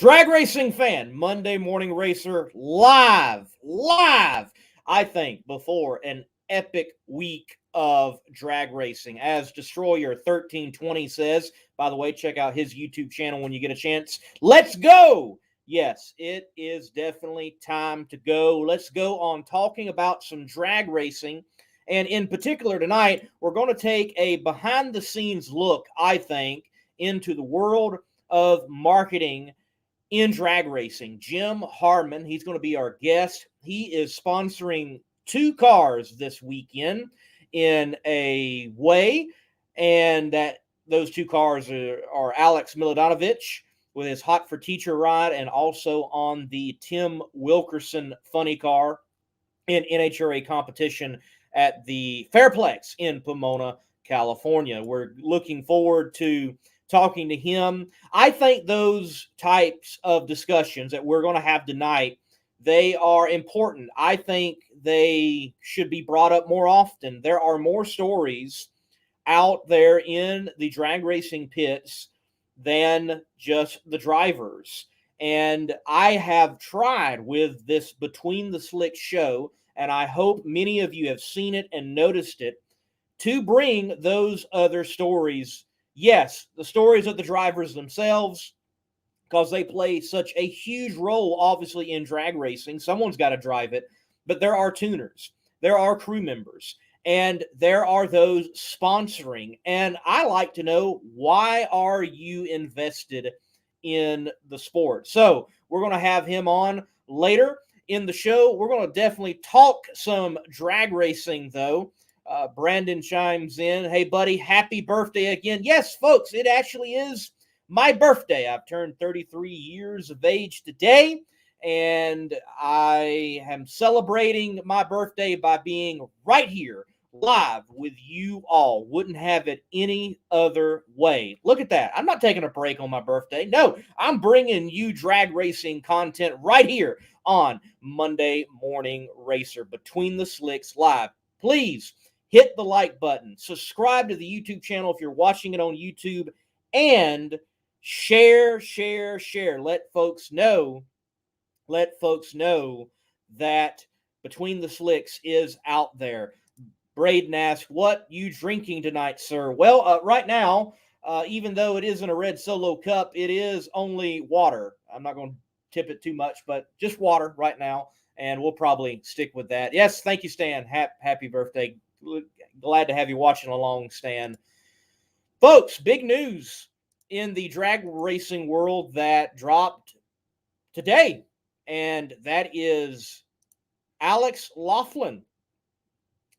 Drag racing fan, Monday Morning Racer, live, I think, before an epic week of drag racing. As Destroyer1320 says, by the way, check out his YouTube channel when you get a chance. Let's go! Yes, it is definitely time to go. Let's go on talking about some drag racing. And in particular, tonight, we're going to take a behind the scenes look, I think, into the world of marketing in drag racing. Jim Harmon, he's going to be our guest. He is sponsoring two cars this weekend in a way, and that those two cars are Alex Miladinovic with his Hot for Teacher ride, and also on the Tim Wilkerson funny car in NHRA competition at the Fairplex in Pomona, California. We're looking forward to talking to him. I think those types of discussions that we're going to have tonight, they are important. I think they should be brought up more often. There are more stories out there in the drag racing pits than just the drivers. And I have tried with this Between the Slicks show, and I hope many of you have seen it and noticed it, to bring those other stories. Yes, the stories of the drivers themselves, because they play such a huge role, obviously, in drag racing. Someone's got to drive it, but there are tuners, there are crew members, and there are those sponsoring. And I like to know, why are you invested in the sport? So we're going to have him on later in the show. We're going to definitely talk some drag racing, though. Brandon chimes in. Hey, buddy, happy birthday again. Yes, folks, it actually is my birthday. I've turned 33 years of age today, and I am celebrating my birthday by being right here live with you all. Wouldn't have it any other way. Look at that. I'm not taking a break on my birthday. No, I'm bringing you drag racing content right here on Monday Morning Racer, Between the Slicks Live. Please hit the like button, subscribe to the YouTube channel if you're watching it on YouTube, and share. Let folks know that Between the Slicks is out there. Braden asked, what you drinking tonight, sir? Well, right now, even though it isn't a red Solo cup, it is only water. I'm not going to tip it too much, but just water right now, and we'll probably stick with that. Yes, thank you, Stan. Happy birthday. Glad to have you watching along, Stan. Folks, big news in the drag racing world that dropped today, and that is Alex Laughlin.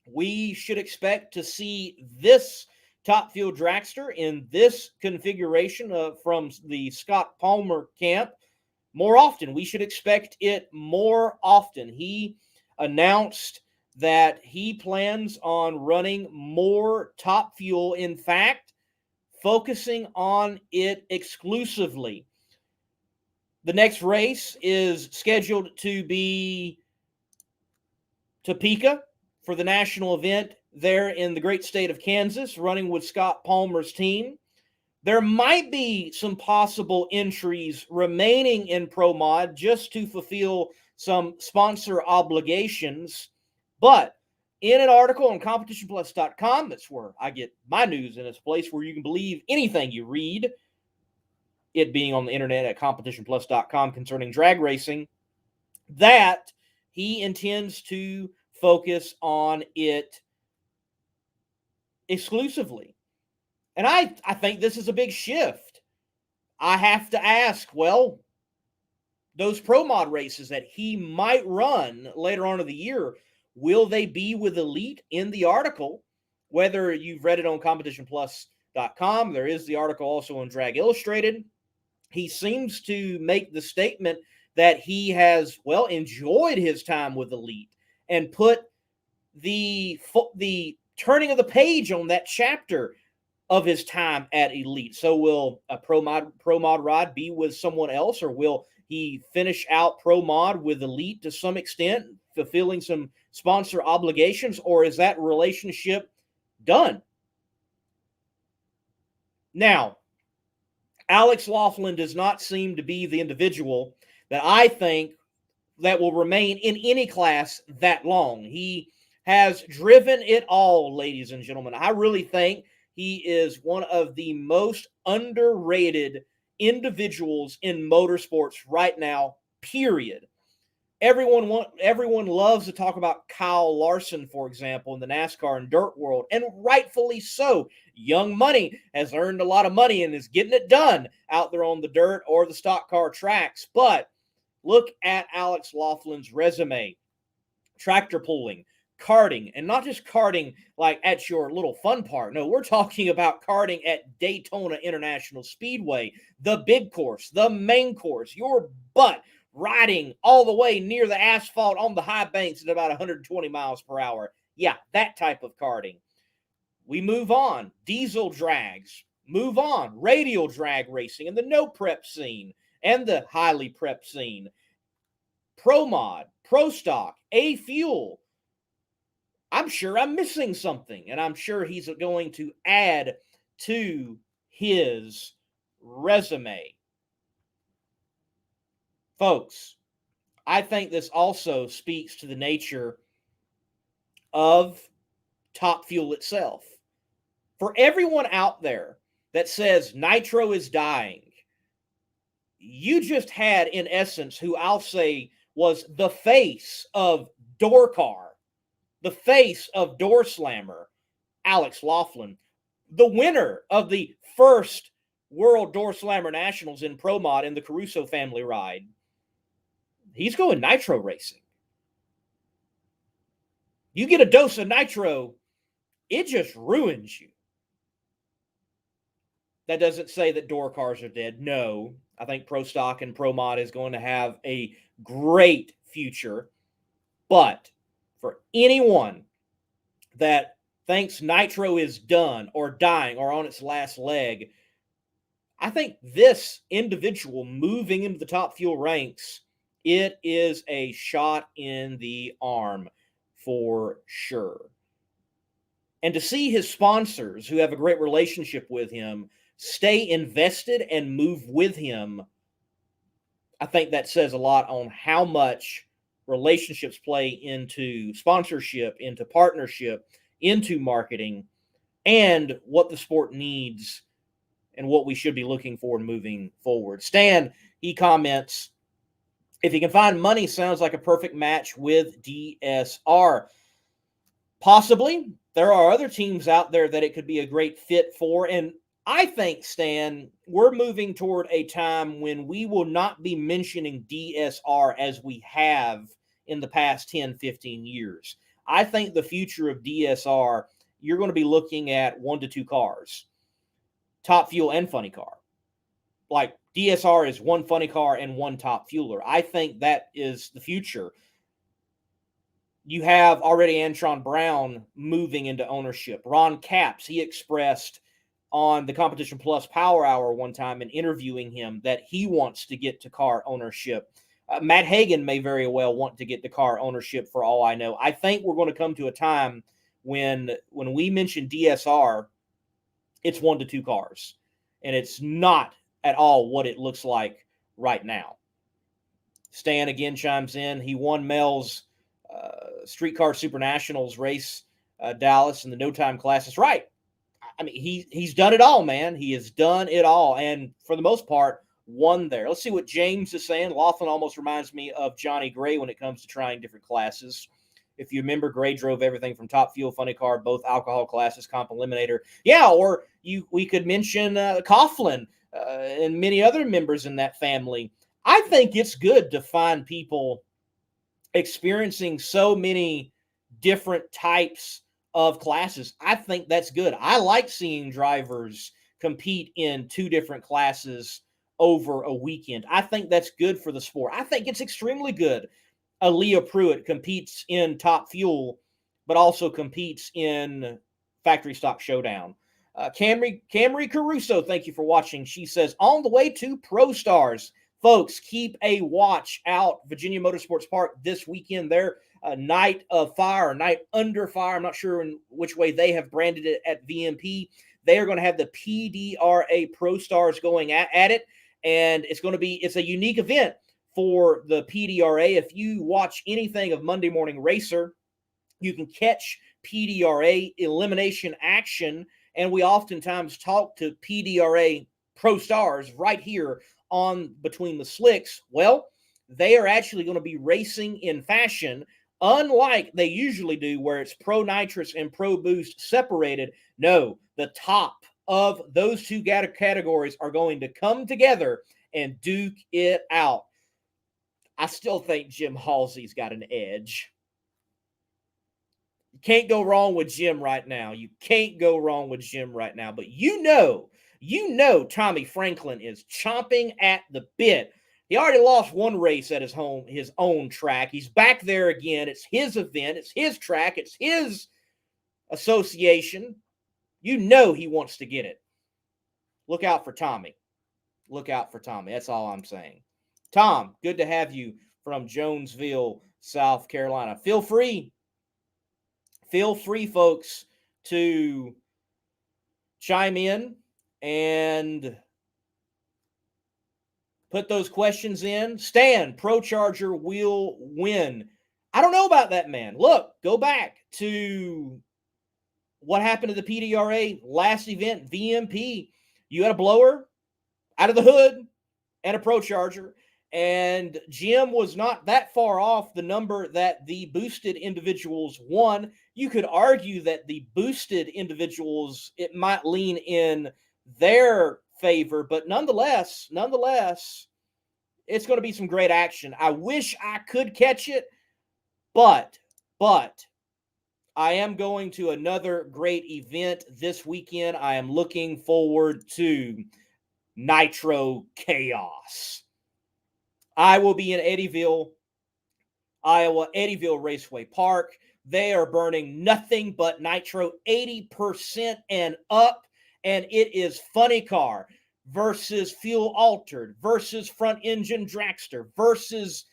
We should expect to see this Top Fuel dragster in this configuration from the Scott Palmer camp more often. We should expect it more often. He announced that he plans on running more Top Fuel. In fact, focusing on it exclusively. The next race is scheduled to be Topeka for the national event there in the great state of Kansas, running with Scott Palmer's team. There might be some possible entries remaining in Pro Mod just to fulfill some sponsor obligations. But in an article on CompetitionPlus.com, that's where I get my news, and it's a place where you can believe anything you read, it being on the internet at CompetitionPlus.com concerning drag racing, that he intends to focus on it exclusively. And I think this is a big shift. I have to ask, well, those Pro Mod races that he might run later on in the year, will they be with Elite? In the article, whether you've read it on CompetitionPlus.com, there is the article also on Drag Illustrated. He seems to make the statement that he has, well, enjoyed his time with Elite and put the turning of the page on that chapter of his time at Elite. So will a Pro Mod ride be with someone else, or will he finish out Pro Mod with Elite to some extent, fulfilling some sponsor obligations, or is that relationship done? Now, Alex Laughlin does not seem to be the individual that I think that will remain in any class that long. He has driven it all, ladies and gentlemen. I really think he is one of the most underrated individuals in motorsports right now, period. Everyone loves to talk about Kyle Larson, for example, in the NASCAR and dirt world, and rightfully so. Young Money has earned a lot of money and is getting it done out there on the dirt or the stock car tracks. But look at Alex Laughlin's resume. Tractor pulling, karting, and not just karting like at your little fun park. No, we're talking about karting at Daytona International Speedway, the big course, the main course, your butt riding all the way near the asphalt on the high banks at about 120 miles per hour. Yeah, that type of karting. We move on. Diesel drags. Move on. Radial drag racing and the no prep scene and the highly prep scene. Pro Mod, Pro Stock, A Fuel. I'm sure I'm missing something, and I'm sure he's going to add to his resume. Folks, I think this also speaks to the nature of Top Fuel itself. For everyone out there that says Nitro is dying, you just had, in essence, who I'll say was the face of Doorcar, the face of Door Slammer, Alex Laughlin, the winner of the first World Door Slammer Nationals in Pro Mod in the Caruso family ride. He's going nitro racing. You get a dose of nitro, it just ruins you. That doesn't say that door cars are dead. No, I think Pro Stock and Pro Mod is going to have a great future. But for anyone that thinks nitro is done or dying or on its last leg, I think this individual moving into the Top Fuel ranks, it is a shot in the arm for sure. And to see his sponsors, who have a great relationship with him, stay invested and move with him, I think that says a lot on how much relationships play into sponsorship, into partnership, into marketing, and what the sport needs and what we should be looking for moving forward. Stan, he comments, if he can find money, sounds like a perfect match with DSR. Possibly. There are other teams out there that it could be a great fit for. And I think, Stan, we're moving toward a time when we will not be mentioning DSR as we have in the past 10, 15 years. I think the future of DSR, you're going to be looking at 1 to 2 cars, Top Fuel and Funny Car. Like DSR is 1 Funny Car and 1 Top Fueler. I think that is the future. You have already Antron Brown moving into ownership. Ron Capps, he expressed on the Competition Plus Power Hour one time in interviewing him that he wants to get to car ownership. Matt Hagan may very well want to get to car ownership for all I know. I think we're going to come to a time when we mention DSR, it's 1 to 2 cars. And it's not at all what it looks like right now. Stan again chimes in. He won Mel's Streetcar Super Nationals race, Dallas, in the no time classes. Right. I mean, he's done it all, man. He has done it all. And for the most part, won there. Let's see what James is saying. Laughlin almost reminds me of Johnny Gray when it comes to trying different classes. If you remember, Gray drove everything from Top Fuel, Funny Car, both alcohol classes, Comp Eliminator. Yeah, or we could mention Coughlin and many other members in that family. I think it's good to find people experiencing so many different types of classes. I think that's good. I like seeing drivers compete in 2 different classes over a weekend. I think that's good for the sport. I think it's extremely good. Aaliyah Pruitt competes in Top Fuel, but also competes in Factory Stock Showdown. Camry Caruso, thank you for watching. She says, on the way to Pro Stars. Folks, keep a watch out. Virginia Motorsports Park this weekend. Their Night of Fire, Night Under Fire. I'm not sure in which way they have branded it at VMP. They are going to have the PDRA Pro Stars going at it, and it's a unique event for the PDRA. If you watch anything of Monday Morning Racer, you can catch PDRA elimination action, and we oftentimes talk to PDRA Pro Stars right here on Between the Slicks. Well, they are actually going to be racing in fashion, unlike they usually do, where it's Pro Nitrous and Pro Boost separated. No, the top of those two categories are going to come together and duke it out. I still think Jim Halsey's got an edge. You can't go wrong with Jim right now. You can't go wrong with Jim right now. But you know Tommy Franklin is chomping at the bit. He already lost one race at his own track. He's back there again. It's his event. It's his track. It's his association. You know he wants to get it. Look out for Tommy. Look out for Tommy. That's all I'm saying. Tom, good to have you from Jonesville, South Carolina. Feel free, folks, to chime in and put those questions in. Stan, Pro Charger will win. I don't know about that, man. Look, go back to what happened to the PDRA last event, VMP. You had a blower out of the hood and a Pro Charger, and Jim was not that far off the number that the boosted individuals won. You could argue that the boosted individuals, it might lean in their favor, but nonetheless, it's going to be some great action. I wish I could catch it, but I am going to another great event this weekend. I am looking forward to Nitro Chaos. I will be in Eddyville, Iowa, Eddyville Raceway Park. They are burning nothing but nitro, 80% and up, and it is Funny Car versus Fuel Altered versus Front Engine Dragster versus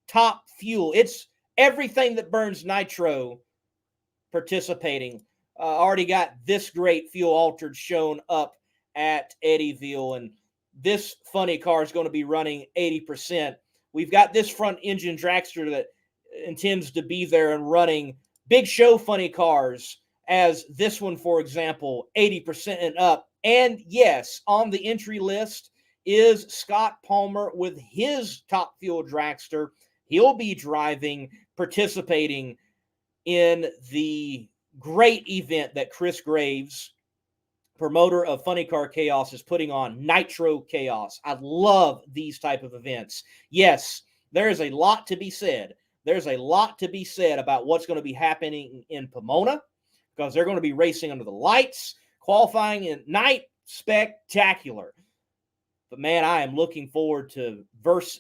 Top Fuel. It's everything that burns nitro participating. Already got this great Fuel Altered shown up at Eddyville, and this Funny Car is going to be running 80%. We've got this Front Engine Dragster that intends to be there and running big show Funny Cars, as this one, for example, 80% and up. And yes, on the entry list is Scott Palmer with his Top Fuel Dragster. He'll be participating in the great event that Chris Graves, promoter of Funny Car Chaos, is putting on, Nitro Chaos. I love these type of events. Yes, there is a lot to be said. There's a lot to be said about what's going to be happening in Pomona, because they're going to be racing under the lights, qualifying at night, spectacular. But man, I am looking forward to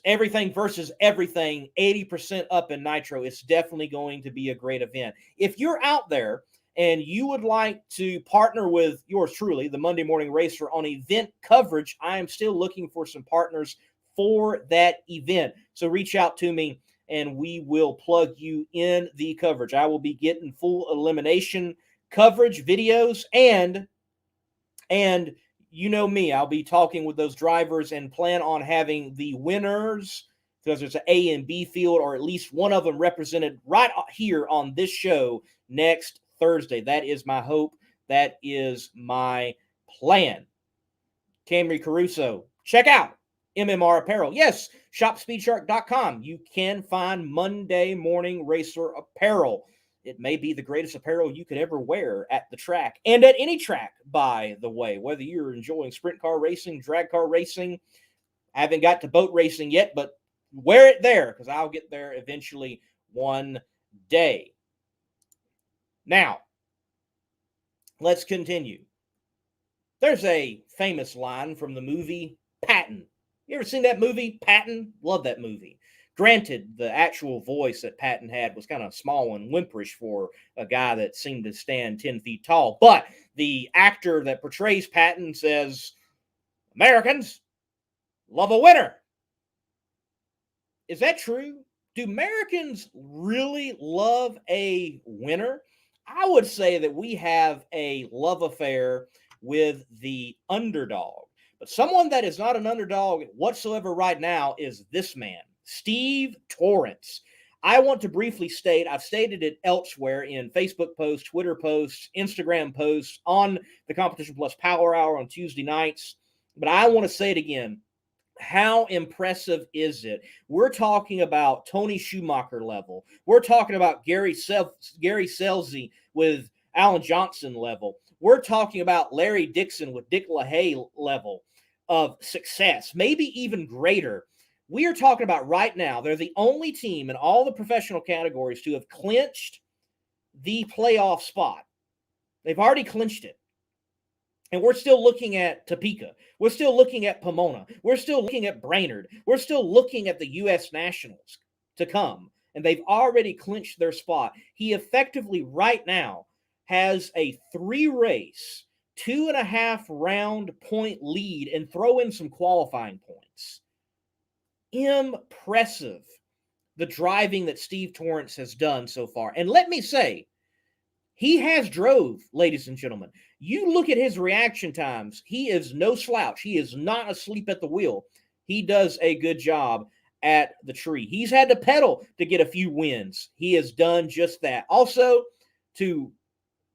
everything versus everything, 80% up in nitro. It's definitely going to be a great event. If you're out there and you would like to partner with yours truly, the Monday Morning Racer, on event coverage, I am still looking for some partners for that event. So reach out to me and we will plug you in the coverage. I will be getting full elimination coverage videos, and you know me, I'll be talking with those drivers and plan on having the winners, because there's an A and B field, or at least one of them represented right here on this show next Thursday. That is my hope. That is my plan. Camry Caruso, check out MMR Apparel. Yes, shopspeedshark.com. You can find Monday Morning Racer apparel. It may be the greatest apparel you could ever wear at the track, and at any track, by the way, whether you're enjoying sprint car racing, drag car racing. I haven't got to boat racing yet, but wear it there, because I'll get there eventually one day. Now, let's continue. There's a famous line from the movie Patton. You ever seen that movie, Patton? Love that movie. Granted, the actual voice that Patton had was kind of small and whimperish for a guy that seemed to stand 10 feet tall. But the actor that portrays Patton says, "Americans love a winner." Is that true? Do Americans really love a winner? I would say that we have a love affair with the underdog. But someone that is not an underdog whatsoever right now is this man, Steve Torrence. I want to briefly state, I've stated it elsewhere in Facebook posts, Twitter posts, Instagram posts, on the Competition Plus Power Hour on Tuesday nights, but I want to say it again. How impressive is it? We're talking about Tony Schumacher level. We're talking about Gary Scelzi with Alan Johnson level. We're talking about Larry Dixon with Dick LaHaye level of success, maybe even greater. We are talking about right now, they're the only team in all the professional categories to have clinched the playoff spot. They've already clinched it. And we're still looking at Topeka. We're still looking at Pomona. We're still looking at Brainerd. We're still looking at the U.S. Nationals to come. And they've already clinched their spot. He effectively right now has a 3-race, 2.5 round point lead, and throw in some qualifying points. Impressive, the driving that Steve Torrence has done so far. And let me say, he has drove, ladies and gentlemen. You look at his reaction times. He is no slouch. He is not asleep at the wheel. He does a good job at the tree. He's had to pedal to get a few wins. He has done just that. Also,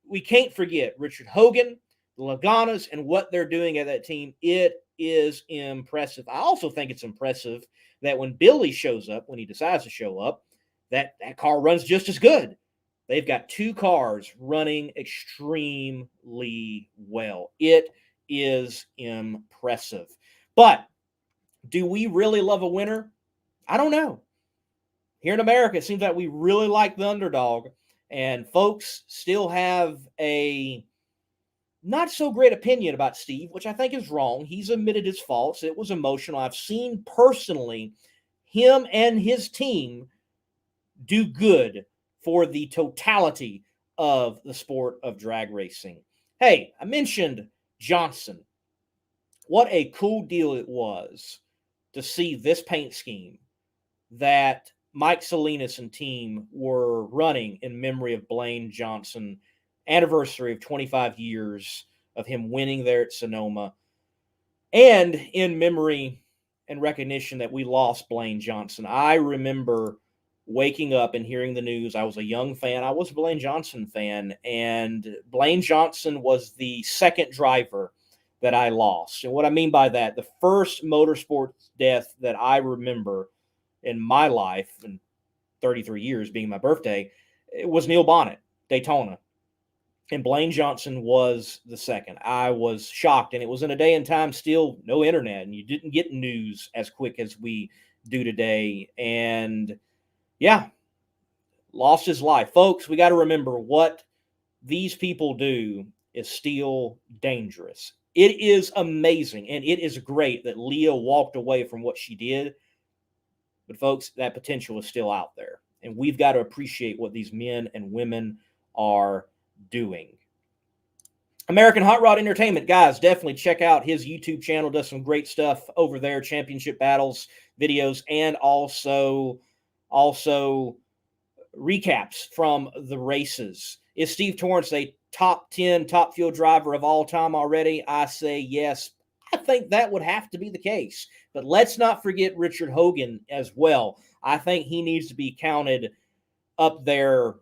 we can't forget Richard Hogan, the Laganas, and what they're doing at that team. It is impressive. I also think it's impressive that when Billy shows up, when he decides to show up, that car runs just as good. They've got 2 cars running extremely well. It is impressive. But do we really love a winner? I don't know. Here in America, it seems like we really like the underdog, and folks still have a not so great opinion about Steve, which I think is wrong. He's admitted his faults. It was emotional. I've seen personally him and his team do good for the totality of the sport of drag racing. Hey, I mentioned Johnson. What a cool deal it was to see this paint scheme that Mike Salinas and team were running in memory of Blaine Johnson, anniversary of 25 years of him winning there at Sonoma, and in memory and recognition that we lost Blaine Johnson. I remember waking up and hearing the news. I was a young fan. I was a Blaine Johnson fan, and Blaine Johnson was the second driver that I lost. And what I mean by that, the first motorsports death that I remember in my life, in 33 years being my birthday, it was Neil Bonnet, Daytona. And Blaine Johnson was the second. I was shocked, and it was in a day and time still no internet, and you didn't get news as quick as we do today. And yeah, lost his life. Folks, we got to remember what these people do is still dangerous. It is amazing, and it is great that Leah walked away from what she did. But folks, that potential is still out there. And we've got to appreciate what these men and women are doing. American Hot Rod Entertainment, guys, definitely check out his YouTube channel. Does some great stuff over there, championship battles, videos, and also recaps from the races. Is Steve Torrence a top 10 top fuel driver of all time already? I say yes. I think that would have to be the case. But let's not forget Richard Hogan as well. I think he needs to be counted up there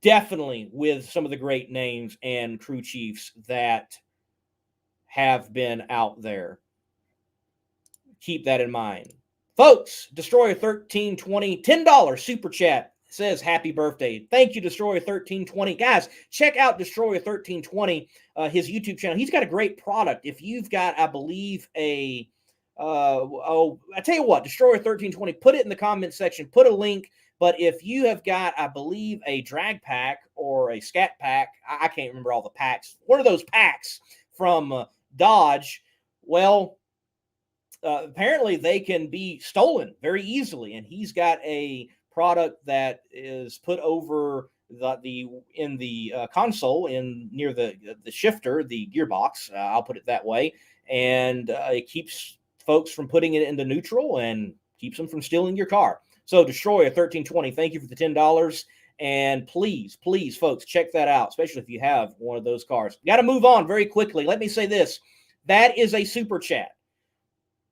definitely with some of the great names and crew chiefs that have been out there. Keep that in mind. Folks, Destroyer 1320, $10 super chat says happy birthday. Thank you, Destroyer 1320. Guys, check out Destroyer 1320, his YouTube channel. He's got a great product. If you've got, I believe, I tell you what, Destroyer 1320, put it in the comment section, put a link. But if you have got, I believe, a drag pack or a scat pack, I can't remember all the packs, one of those packs from Dodge, well, apparently they can be stolen very easily. And he's got a product that is put over in the console near the shifter, the gearbox, I'll put it that way. And it keeps folks from putting it into neutral and keeps them from stealing your car. So Destroyer 1320, thank you for the $10. And please, please, folks, check that out, especially if you have one of those cars. Got to move on very quickly. Let me say this. That is a super chat.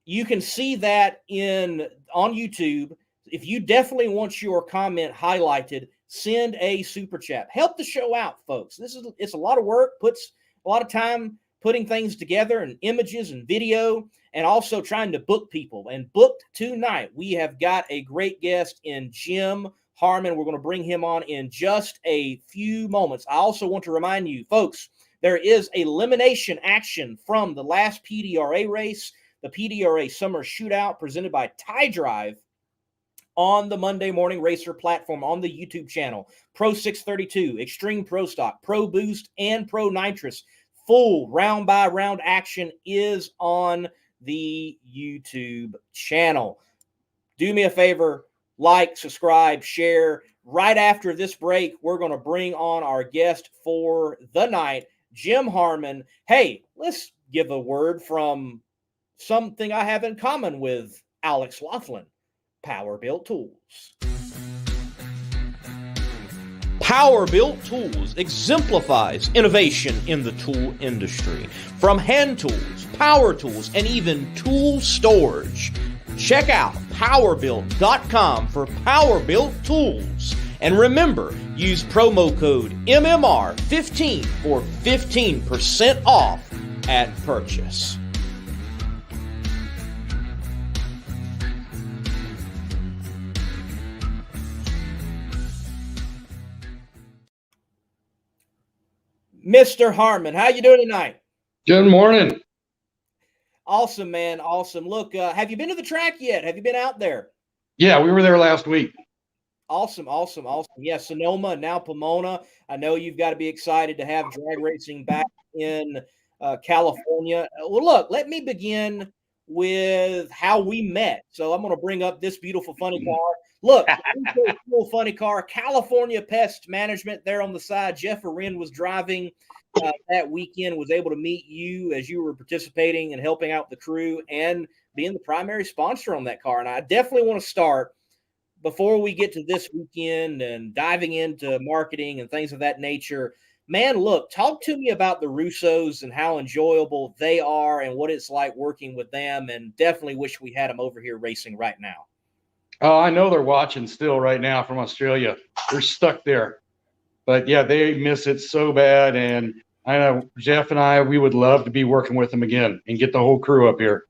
You can see that on YouTube. If you definitely want your comment highlighted, send a super chat. Help the show out, folks. It's a lot of work, puts a lot of time putting things together and images and video, and also trying to book people. And booked tonight, we have got a great guest in Jim Harmon. We're going to bring him on in just a few moments. I also want to remind you, folks, there is elimination action from the last PDRA race, the PDRA Summer Shootout presented by Tie Drive, on the Monday Morning Racer platform on the YouTube channel. Pro 632, Extreme Pro Stock, Pro Boost, and Pro Nitrous. Full round-by-round action is on the YouTube channel. Do me a favor, like, subscribe, share. Right after this break, we're going to bring on our guest for the night, Jim Harmon. Hey, let's give a word from something I have in common with Alex Laughlin. Power Built Tools. Power Built Tools exemplifies innovation in the tool industry. From hand tools, power tools, and even tool storage. Check out powerbuilt.com for Power Built Tools. And remember, use promo code MMR15 for 15% off at purchase. Mr. Harmon, how you doing tonight? Good morning. Awesome, man. Awesome. Look, have you been to the track yet? Have you been out there? Yeah, we were there last week. Awesome. Yeah, Sonoma and now Pomona. I know you've got to be excited to have drag racing back in California. Well, look, let me begin with how we met. So I'm going to bring up this beautiful, funny car. Look, cool, funny car. California Pest Management there on the side. Jeff Arend was driving that weekend, was able to meet you as you were participating and helping out the crew and being the primary sponsor on that car. And I definitely want to start, before we get to this weekend and diving into marketing and things of that nature, man, look, talk to me about the Russos and how enjoyable they are and what it's like working with them, and definitely wish we had them over here racing right now. Oh, I know they're watching still right now from Australia. They're stuck there. But, yeah, they miss it so bad. And I know Jeff and we would love to be working with them again and get the whole crew up here.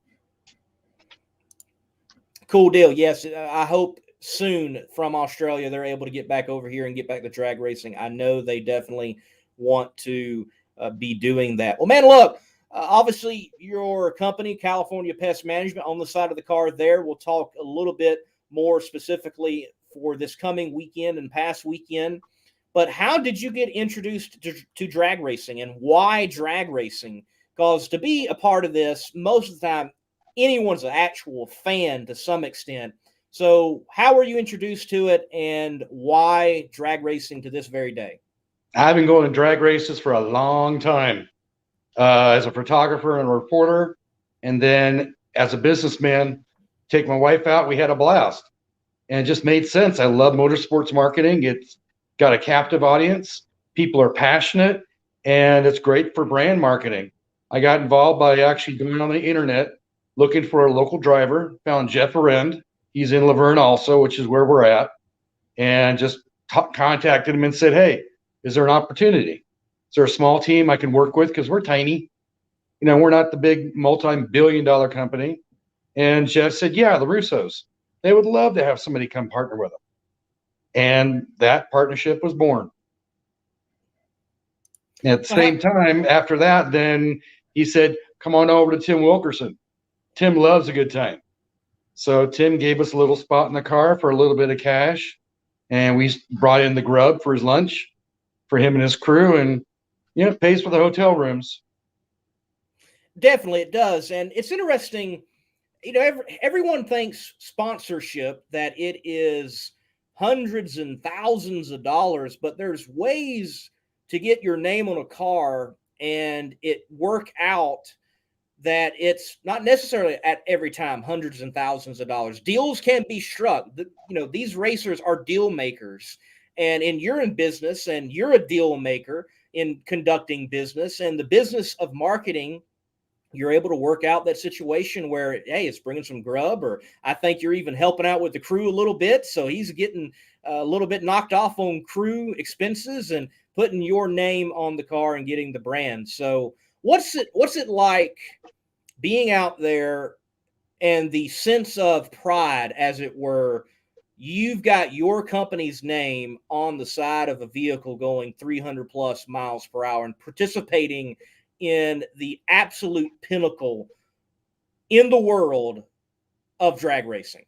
Cool deal. Yes, I hope soon from Australia they're able to get back over here and get back to drag racing. I know they definitely want to be doing that. Well, man, look, obviously your company, California Pest Management, on the side of the car there. We'll talk a little bit more specifically for this coming weekend and past weekend. But how did you get introduced to drag racing, and why drag racing? Because to be a part of this, most of the time, anyone's an actual fan to some extent. So how were you introduced to it, and why drag racing to this very day? I've been going to drag races for a long time as a photographer and a reporter. And then as a businessman, take my wife out, we had a blast. And it just made sense. I love motorsports marketing. It's got a captive audience. People are passionate, and it's great for brand marketing. I got involved by actually going on the internet, looking for a local driver, found Jeff Arend. He's in Laverne also, which is where we're at, and just contacted him and said, hey, is there an opportunity? Is there a small team I can work with? Because we're tiny. You know, we're not the big multi-billion-dollar company. And Jeff said, yeah, the Russos. They would love to have somebody come partner with them. And that partnership was born. At the same time, after that, then he said, come on over to Tim Wilkerson. Tim loves a good time. So Tim gave us a little spot in the car for a little bit of cash. And we brought in the grub for his lunch for him and his crew. And, you know, it pays for the hotel rooms. Definitely it does. And it's interesting. You know, everyone thinks sponsorship, that it is hundreds and thousands of dollars, but there's ways to get your name on a car and it work out that it's not necessarily at every time hundreds and thousands of dollars. Deals can be struck. You know, these racers are deal makers, And you're in business and you're a deal maker in conducting business and the business of marketing. You're able to work out that situation where, hey, it's bringing some grub, or I think you're even helping out with the crew a little bit. So he's getting a little bit knocked off on crew expenses and putting your name on the car and getting the brand. So what's it like being out there and the sense of pride, as it were? You've got your company's name on the side of a vehicle going 300 plus miles per hour and participating in the absolute pinnacle in the world of drag racing.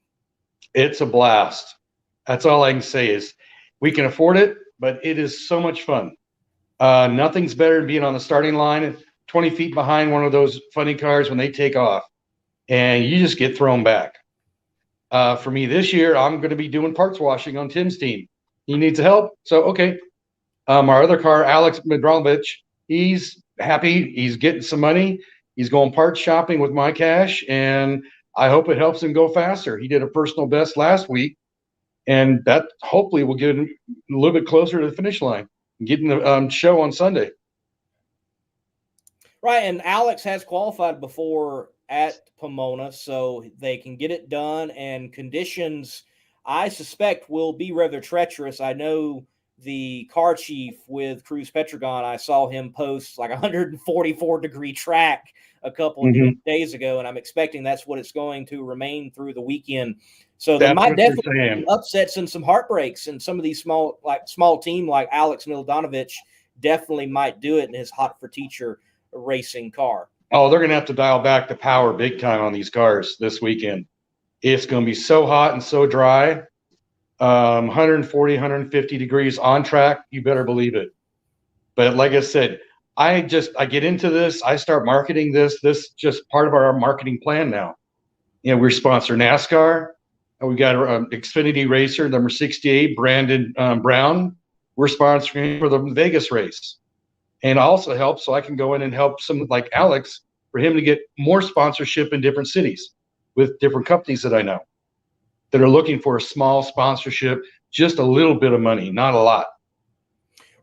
It's a blast. That's all I can say is we can afford it, but it is so much fun. Nothing's better than being on the starting line 20 feet behind one of those funny cars when they take off, and you just get thrown back. For me this year, I'm going to be doing parts washing on Tim's team. He needs help. So, okay. Our other car, Alex Medrolovich, he's happy. He's getting some money. He's going parts shopping with my cash, and I hope it helps him go faster. He did a personal best last week, and that hopefully will get him a little bit closer to the finish line and getting the show on Sunday. Right, and Alex has qualified before at Pomona, so they can get it done, and conditions, I suspect, will be rather treacherous. I know the car chief with Cruz Petragon, I saw him post like 144-degree track a couple of days ago, and I'm expecting that's what it's going to remain through the weekend. So there might definitely be upsets and some heartbreaks, and some of these small team like Alex Mildanovich definitely might do it in his hot for teacher racing car. Oh, they're going to have to dial back the power big time on these cars this weekend. It's going to be so hot and so dry. 140, 150 degrees on track. You better believe it. But like I said, I get into this. I start marketing this. This just part of our marketing plan now. You know, we sponsor NASCAR. We got Xfinity Racer, number 68, Brandon Brown. We're sponsoring for the Vegas race. And also help so I can go in and help someone like Alex for him to get more sponsorship in different cities with different companies that I know that are looking for a small sponsorship, just a little bit of money, not a lot.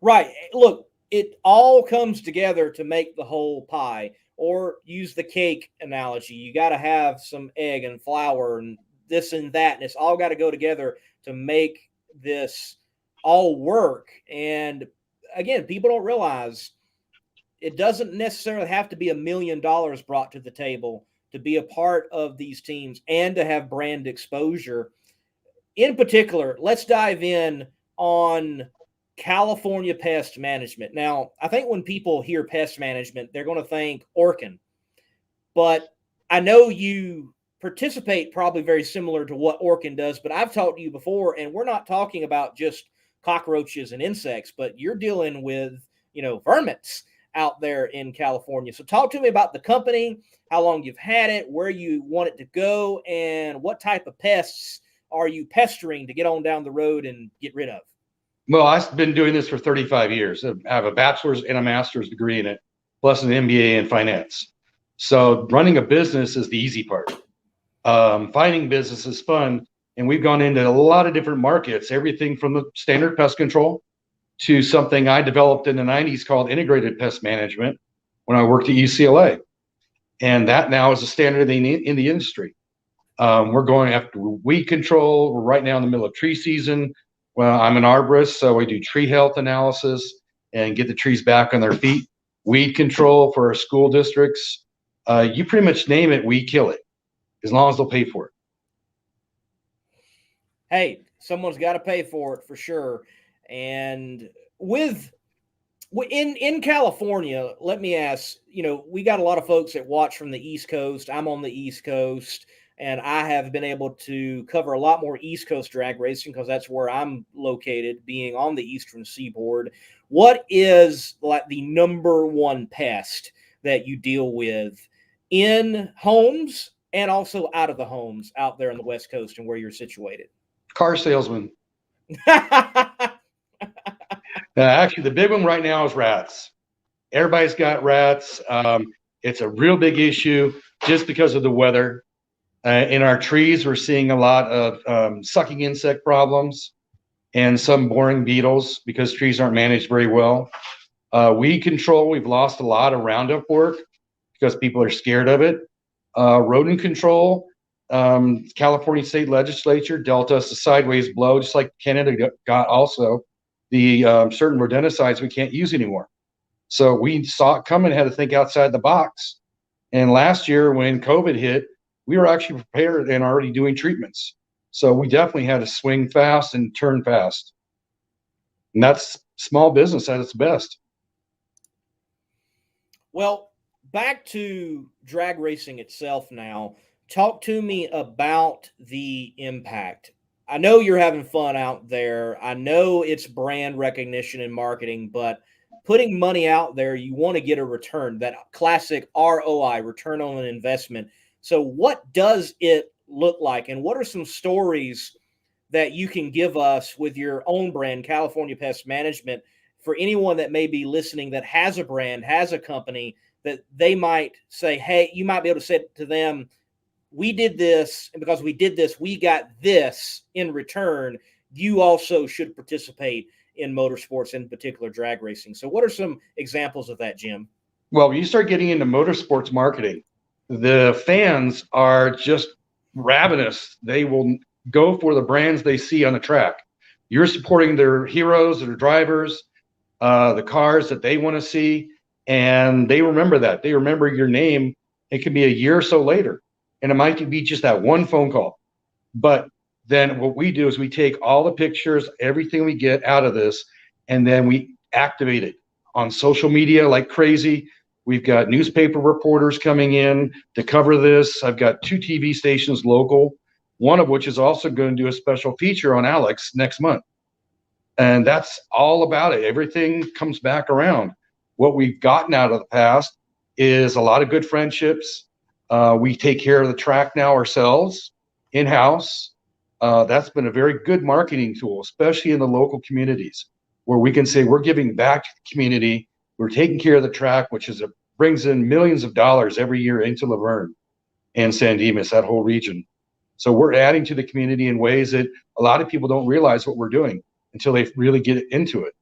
Right. Look, it all comes together to make the whole pie, or use the cake analogy. You got to have some egg and flour and this and that, and it's all got to go together to make this all work. And again, people don't realize it doesn't necessarily have to be $1 million brought to the table to be a part of these teams and to have brand exposure. In particular, let's dive in on California pest management. Now, I think when people hear pest management, they're going to think Orkin, but I know you participate probably very similar to what Orkin does, but I've talked to you before, and we're not talking about just cockroaches and insects, but you're dealing with, vermins out there in California. So talk to me about the company, how long you've had it, where you want it to go, and what type of pests are you pestering to get on down the road and get rid of? Well, I've been doing this for 35 years. I have a bachelor's and a master's degree in it, plus an MBA in finance. So running a business is the easy part. Finding business is fun. And we've gone into a lot of different markets, everything from the standard pest control to something I developed in the 90s called integrated pest management when I worked at UCLA. And that now is a standard in the industry. We're going after weed control. We're right now in the middle of tree season. Well, I'm an arborist, so we do tree health analysis and get the trees back on their feet. Weed control for our school districts. You pretty much name it, we kill it, as long as they'll pay for it. Hey, someone's got to pay for it for sure. And in California, let me ask, we got a lot of folks that watch from the East Coast. I'm on the East Coast, and I have been able to cover a lot more East Coast drag racing because that's where I'm located, being on the Eastern Seaboard. What is like the number one pest that you deal with in homes and also out of the homes out there on the West Coast and where you're situated? Car salesman. Actually, the big one right now is rats. Everybody's got rats. It's a real big issue just because of the weather. In our trees, we're seeing a lot of sucking insect problems. and some boring beetles because trees aren't managed very well. Weed control, we've lost a lot of Roundup work because people are scared of it. Rodent control, California state legislature dealt us a sideways blow, just like Canada got also the certain rodenticides we can't use anymore. So we saw it coming, had to think outside the box. And last year when COVID hit, we were actually prepared and already doing treatments. So we definitely had to swing fast and turn fast. And that's small business at its best. Well, back to drag racing itself now. Talk to me about the impact. I know you're having fun out there. I know it's brand recognition and marketing, but putting money out there, you want to get a return, that classic ROI, return on an investment. So what does it look like? And what are some stories that you can give us with your own brand, California Pest Management, for anyone that may be listening that has a brand, has a company, that they might say, hey, you might be able to say to them, we did this, and because we did this, we got this in return. You also should participate in motorsports, in particular drag racing. So what are some examples of that, Jim? Well, when you start getting into motorsports marketing, the fans are just ravenous. They will go for the brands they see on the track. You're supporting their heroes, their drivers, the cars that they want to see, and they remember that. They remember your name. It could be a year or so later, and it might be just that one phone call. But then what we do is we take all the pictures, everything we get out of this, and then we activate it on social media like crazy. We've got newspaper reporters coming in to cover this. I've got 2 TV stations local, one of which is also going to do a special feature on Alex next month. And that's all about it. Everything comes back around. What we've gotten out of the past is a lot of good friendships. We take care of the track now ourselves, in-house. That's been a very good marketing tool, especially in the local communities, where we can say we're giving back to the community. We're taking care of the track, which brings in millions of dollars every year into Laverne and San Dimas, that whole region. So we're adding to the community in ways that a lot of people don't realize what we're doing until they really get into it.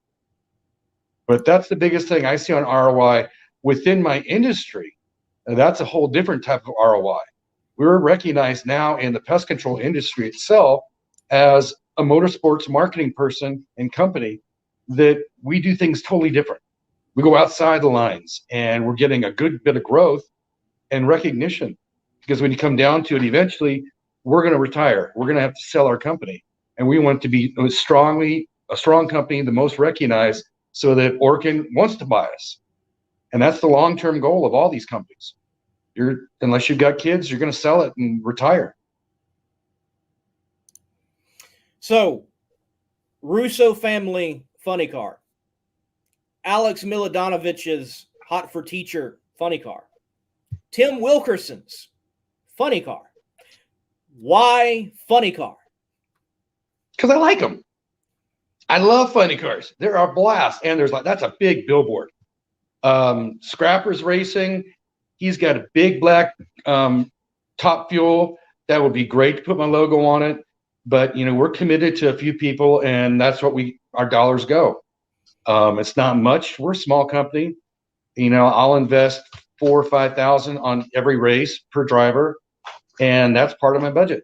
But that's the biggest thing I see on ROI within my industry. And that's a whole different type of ROI. We're recognized now in the pest control industry itself as a motorsports marketing person and company that we do things totally different. We go outside the lines, and we're getting a good bit of growth and recognition, because when you come down to it, eventually we're going to retire. We're going to have to sell our company, and we want to be a strong company, the most recognized, so that Orkin wants to buy us. And that's the long-term goal of all these companies. Unless you've got kids, you're going to sell it and retire. So, Russo family funny car, Alex Milodanovich's Hot for Teacher funny car, Tim Wilkerson's funny car. Why funny car? Because I like them. I love funny cars. They're a blast. And that's a big billboard. Scrappers Racing, he's got a big black Top Fuel. That would be great to put my logo on it. But, we're committed to a few people, and that's what our dollars go. It's not much. We're a small company. I'll invest $4,000 or $5,000 on every race per driver, and that's part of my budget.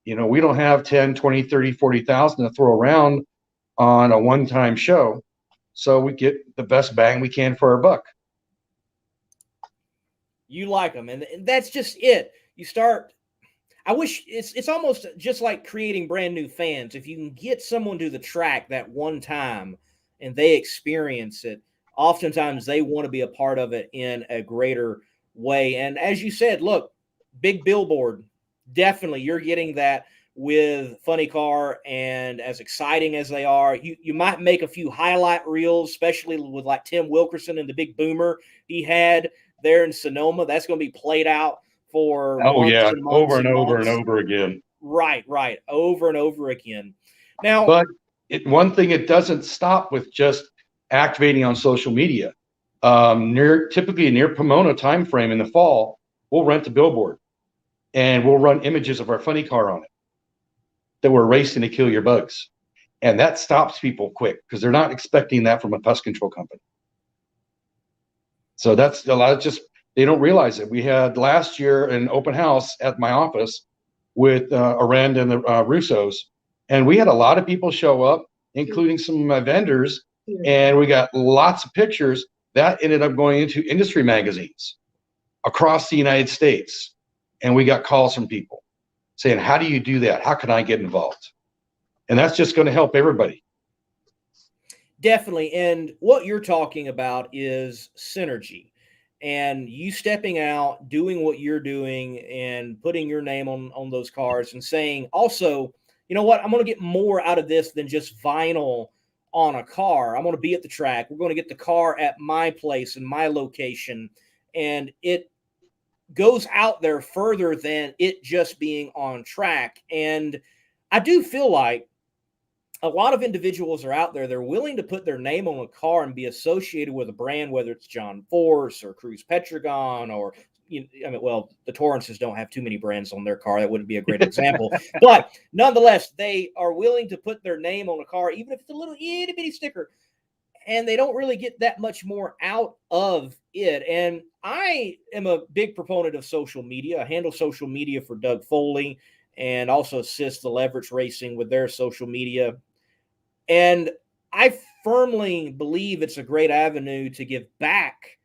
We don't have 10, 20, 30, 40,000 to throw around on a one-time show. So we get the best bang we can for our buck. You like them, and that's just it. You start. I wish it's almost just like creating brand new fans. If you can get someone to the track that one time and they experience it, oftentimes they want to be a part of it in a greater way. And as you said, look, big billboard, definitely you're getting that with Funny Car, and as exciting as they are, you might make a few highlight reels, especially with like Tim Wilkerson and the big boomer he had there in Sonoma. That's going to be played out for over and over again. Right, over and over again. Now, but one thing, it doesn't stop with just activating on social media. Typically near Pomona time frame in the fall, we'll rent a billboard and we'll run images of our Funny Car on it, that we're racing to kill your bugs. And that stops people quick because they're not expecting that from a pest control company. So that's a lot of just, they don't realize it. We had last year an open house at my office with Arend and the Russos, and we had a lot of people show up, including some of my vendors, and we got lots of pictures that ended up going into industry magazines across the United States. And we got calls from people saying, how do you do that? How can I get involved? And that's just going to help everybody. Definitely. And what you're talking about is synergy, and you stepping out, doing what you're doing, and putting your name on those cars, and saying also, you know what, I'm going to get more out of this than just vinyl on a car. I'm going to be at the track. We're going to get the car at my place and my location. And it goes out there further than it just being on track. And I do feel like a lot of individuals are out there. They're willing to put their name on a car and be associated with a brand, whether it's John Force or Cruise Petragon or, well, the Torrances don't have too many brands on their car. That wouldn't be a great example. But nonetheless, they are willing to put their name on a car, even if it's a little itty bitty sticker, and they don't really get that much more out of it. And I am a big proponent of social media. I handle social media for Doug Foley and also assist the Leverage Racing with their social media. And I firmly believe it's a great avenue to give back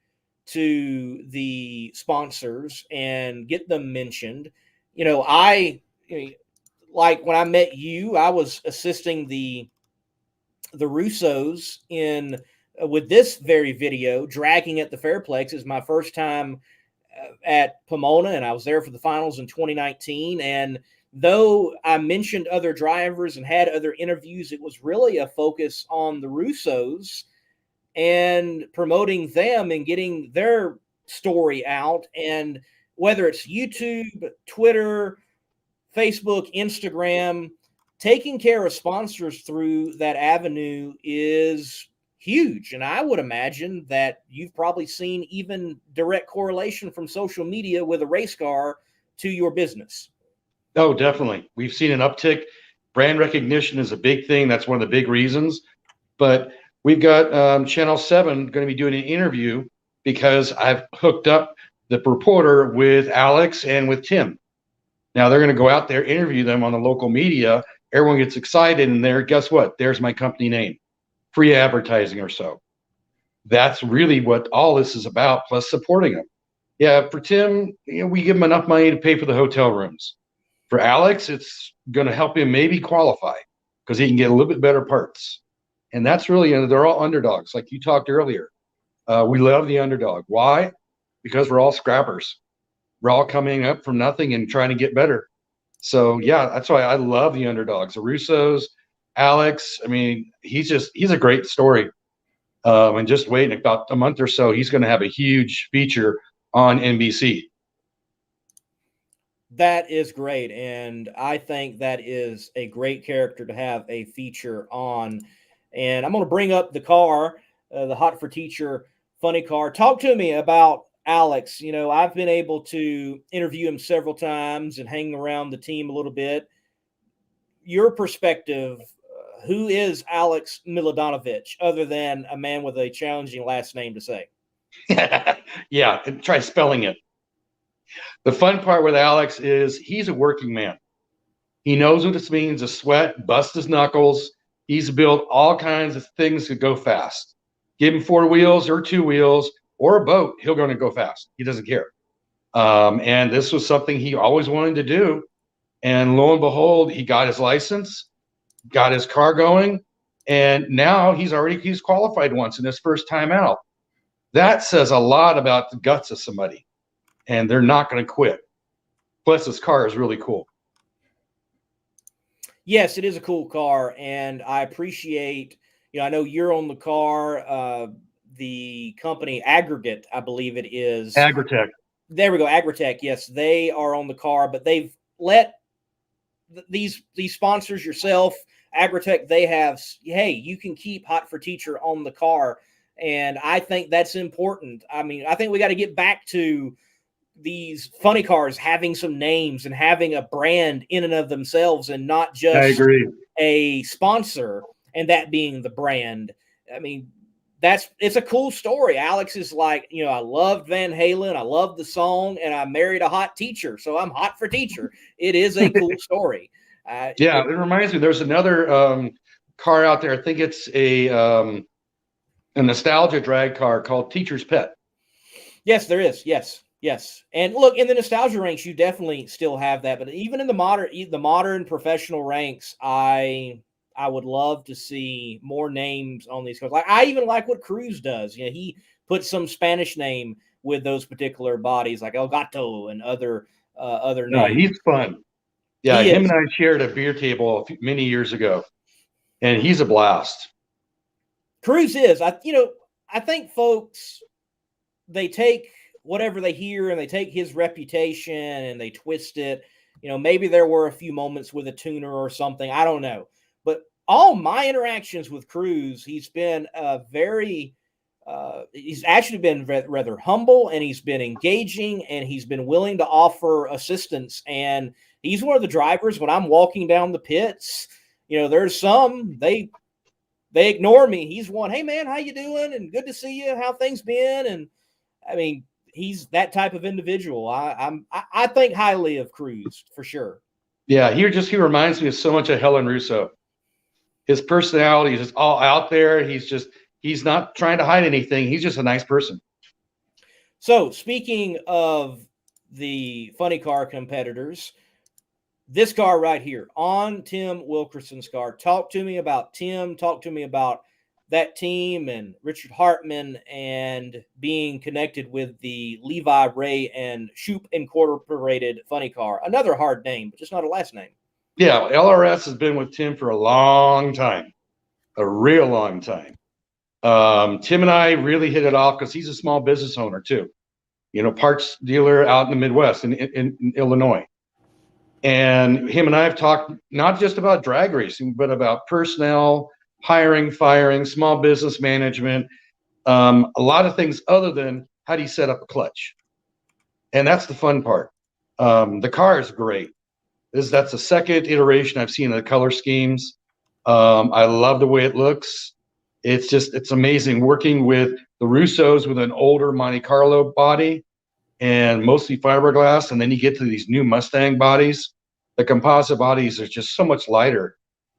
to the sponsors and get them mentioned. Like when I met you, I was assisting the Russos in with this very video, dragging at the Fairplex. Is my first time at Pomona, and I was there for the finals in 2019. And though I mentioned other drivers and had other interviews, it was really a focus on the Russos and promoting them and getting their story out. And whether it's YouTube, Twitter, Facebook, Instagram, taking care of sponsors through that avenue is huge. And I would imagine that you've probably seen even direct correlation from social media with a race car to your business. Oh, definitely. We've seen an uptick. Brand recognition is a big thing. That's one of the big reasons. But we've got Channel 7 going to be doing an interview because I've hooked up the reporter with Alex and with Tim. Now they're going to go out there, interview them on the local media. Everyone gets excited, and there, guess what? There's my company name. Free advertising or so. That's really what all this is about, plus supporting them. Yeah, for Tim, we give him enough money to pay for the hotel rooms. For Alex, it's going to help him maybe qualify because he can get a little bit better parts. And that's really, they're all underdogs, like you talked earlier. We love the underdog. Why? Because we're all scrappers. We're all coming up from nothing and trying to get better. So, yeah, that's why I love the underdogs. The Russos, Alex, I mean, he's a great story. And just waiting about a month or so, he's going to have a huge feature on NBC. That is great. And I think that is a great character to have a feature on. And I'm going to bring up the car, the Hot for Teacher funny car. Talk to me about Alex. I've been able to interview him several times and hang around the team a little bit. Your perspective, who is Alex Miladinovic, other than a man with a challenging last name to say? Yeah, try spelling it. The fun part with Alex is he's a working man. He knows what this means to sweat, bust his knuckles. He's built all kinds of things to go fast. Give him 4 wheels or 2 wheels or a boat, he'll go and go fast. He doesn't care. And this was something he always wanted to do. And lo and behold, he got his license, got his car going, and now he's qualified once in his first time out. That says a lot about the guts of somebody, and they're not going to quit. Plus, this car is really cool. Yes, it is a cool car, and I appreciate, I know you're on the car, the company Aggregate, I believe it is. Agritech. There we go, Agritech. Yes, they are on the car, but they've let these sponsors, yourself, Agritech, they have, hey, you can keep Hot for Teacher on the car. And I think that's important. I mean, I think we got to get back to these funny cars having some names and having a brand in and of themselves, and not I just agree. a sponsor, and that being the brand. I mean, it's a cool story. Alex is like, I loved Van Halen, I loved the song, and I married a hot teacher, so I'm hot for teacher. It is a cool story. Yeah, it reminds me. There's another car out there. I think it's a nostalgia drag car called Teacher's Pet. Yes, there is. Yes. And look, in the nostalgia ranks, you definitely still have that. But even in the modern professional ranks, I would love to see more names on these cars. Like, I even like what Cruz does. He puts some Spanish name with those particular bodies, like El Gato and other names. He's fun. Yeah, He him is. and I shared a beer table many years ago, and he's a blast. Cruz is. I think folks, they take whatever they hear and they take his reputation and they twist it. Maybe there were a few moments with a tuner or something. I don't know. But all my interactions with Cruz, he's been he's actually been rather humble, and he's been engaging, and he's been willing to offer assistance. And he's one of the drivers when I'm walking down the pits. There's some, they ignore me. He's one, hey man, how you doing? And good to see you. How things been? And I mean, he's that type of individual. I think highly of Cruz for sure. Yeah, he reminds me of so much of Helen Russo. His personality is just all out there. He's not trying to hide anything. He's just a nice person. So speaking of the funny car competitors, this car right here on Tim Wilkerson's car. Talk to me about Tim. Talk to me about that team and Richard Hartman and being connected with the Levi Ray and Shoop Incorporated funny car. Another hard name, but just not a last name. Yeah, LRS has been with Tim for a long time, a real long time. Tim and I really hit it off because he's a small business owner too, parts dealer out in the Midwest in Illinois. And him and I have talked not just about drag racing, but about personnel, hiring, firing, small business management, a lot of things other than how do you set up a clutch. And that's the fun part. The car is great. That's the second iteration I've seen of the color schemes. I love the way it looks. It's amazing working with the Russos with an older Monte Carlo body and mostly fiberglass. And then you get to these new Mustang bodies. The composite bodies are just so much lighter.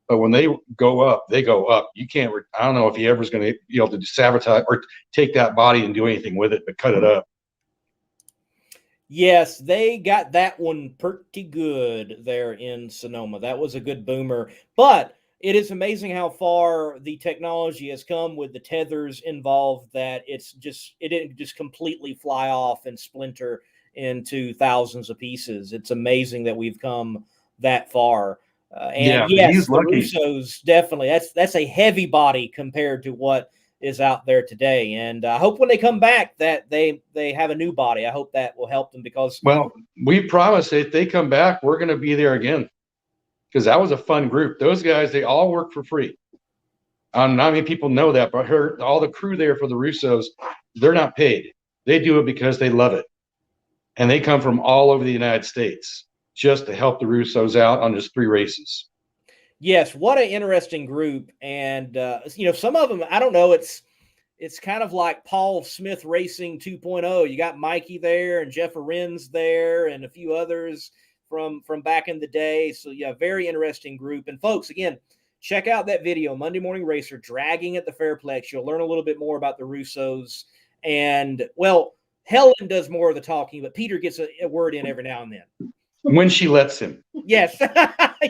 But when they go up, they go up. You can't, I don't know if he ever's going to be able to sabotage or take that body and do anything with it, but cut it up. Yes, they got that one pretty good there in Sonoma. That was a good boomer. But it is amazing how far the technology has come with the tethers involved, that it didn't just completely fly off and splinter into thousands of pieces. It's amazing that we've come that far. And yes, the Russos, definitely, that's a heavy body compared to what is out there today. And I hope when they come back that they have a new body. I hope that will help them, because we promise if they come back, we're going to be there again, because that was a fun group. Those guys, they all work for free. Not many people know that, but all the crew there for the Russos, they're not paid. They do it because they love it. And they come from all over the United States just to help the Russos out on just 3 races. Yes, what an interesting group. And some of them, I don't know, it's kind of like Paul Smith Racing 2.0. You got Mikey there and Jeff Arens there and a few others from back in the day. So yeah, very interesting group. And folks, again, check out that video, Monday Morning Racer, dragging at the Fairplex. You'll learn a little bit more about the Russos. And Helen does more of the talking, but Peter gets a word in every now and then. When she lets him. Yes.